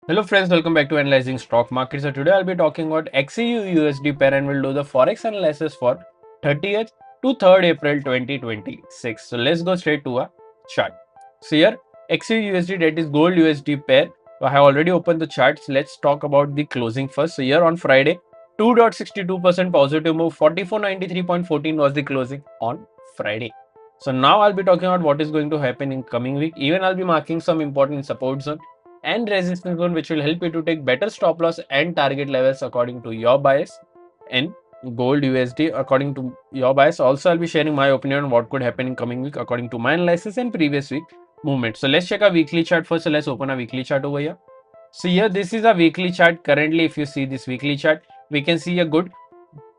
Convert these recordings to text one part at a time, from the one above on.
Hello friends, welcome back to Analyzing Stock Market. So today I'll be talking about XEU USD pair and we'll do the Forex analysis for 30th to 3rd April 2026. So let's go straight to a chart. So here XEU USD, that is gold USD pair. So I have already opened the charts. Let's talk about the closing first. So here on Friday, 2.62% positive move, 4493.14 was the closing on Friday. So now I'll be talking about what is going to happen in coming week. Even I'll be marking some important support zone and resistance zone, which will help you to take better stop loss and target levels according to your bias in gold USD according to your bias. Also, I'll be sharing my opinion on what could happen in coming week according to my analysis and previous week movement. So let's check a weekly chart first. So let's open a weekly chart over here. So here this is a weekly chart. Currently, if you see this weekly chart, we can see a good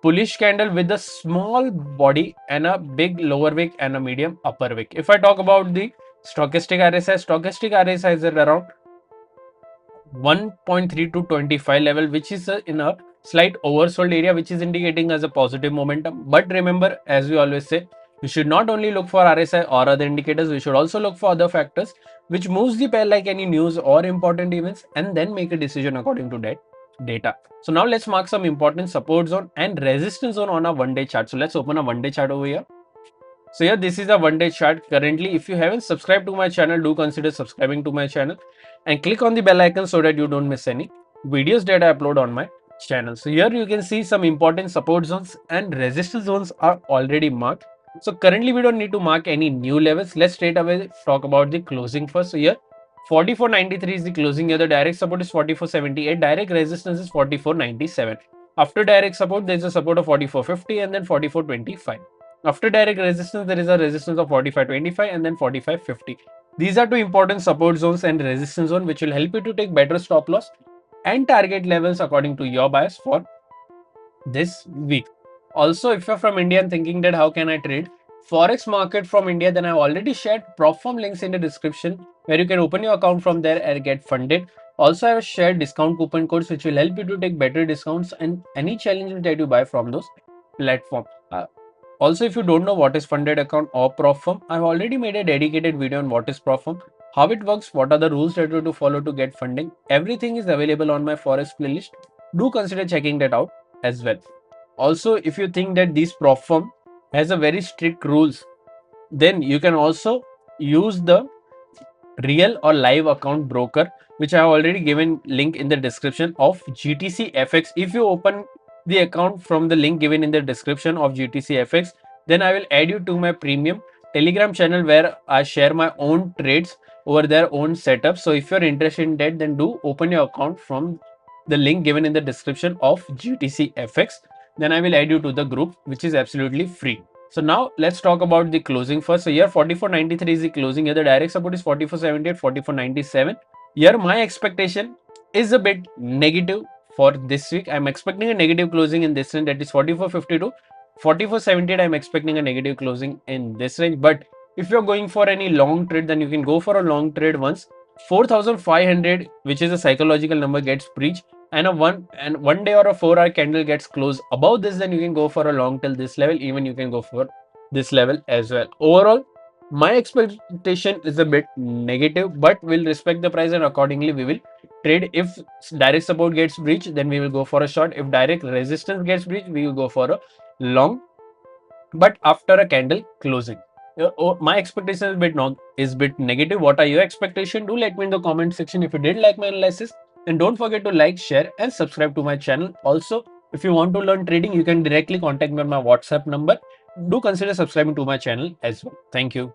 bullish candle with a small body and a big lower wick and a medium upper wick. If I talk about the stochastic RSI is at around 1.3 to 25 level, which is in a slight oversold area, which is indicating as a positive momentum. But remember, as we always say, we should not only look for RSI or other indicators, we should also look for other factors which moves the pair, like any news or important events, and then make a decision according to that data. So now let's mark some important support zone and resistance zone on a one-day chart. So let's open a one-day chart over here. So yeah, this is a one-day chart currently. If you haven't subscribed to my channel, do consider subscribing to my channel and click on the bell icon so that you don't miss any videos that I upload on my channel. So here you can see some important support zones and resistance zones are already marked. So currently we don't need to mark any new levels. Let's straight away talk about the closing first. So here 44.93 is the closing. Here the direct support is 44.78. Direct resistance is 44.97. After direct support, there is a support of 44.50 and then 44.25. After direct resistance, there is a resistance of 45.25 and then 45.50. These are two important support zones and resistance zone which will help you to take better stop loss and target levels according to your bias for this week. Also, if you're from India and thinking that how can I trade Forex market from India, then I've already shared prop firm links in the description where you can open your account from there and get funded. Also, I have shared discount coupon codes which will help you to take better discounts and any challenges that you buy from those platforms. Also, if you don't know what is funded account or prop firm, I've already made a dedicated video on what is prop firm, how it works, what are the rules that you have to follow to get funding. Everything is available on my Forex playlist. Do consider checking that out as well. Also, if you think that this prop firm has a very strict rules, then you can also use the real or live account broker, which I have already given link in the description of GTC FX. If you open the account from the link given in the description of GTC FX, then I will add you to my premium Telegram channel where I share my own trades over their own setup. So if you're interested in that, then do open your account from the link given in the description of GTC FX. Then I will add you to the group, which is absolutely free. So now let's talk about the closing first. So here 44.93 is the closing. Here the direct support is 44.78, 44.97. Here my expectation is a bit negative for this week. I'm expecting a negative closing in this range, that is 44.52. 44.78, I'm expecting a negative closing in this range. But if you're going for any long trade, then you can go for a long trade once 4,500, which is a psychological number, gets breached and a one day or a 4-hour candle gets closed above this, then you can go for a long till this level. Even you can go for this level as well. Overall, my expectation is a bit negative, but we'll respect the price and accordingly we will trade. If direct support gets breached, then we will go for a short. If direct resistance gets breached, we will go for a long, but after a candle closing. My expectation is bit negative. What are your expectation? Do let me in the comment section. If you did like my analysis, then don't forget to like, share and subscribe to my channel. Also, if you want to learn trading, you can directly contact me on my WhatsApp number. Do consider subscribing to my channel as well. Thank you.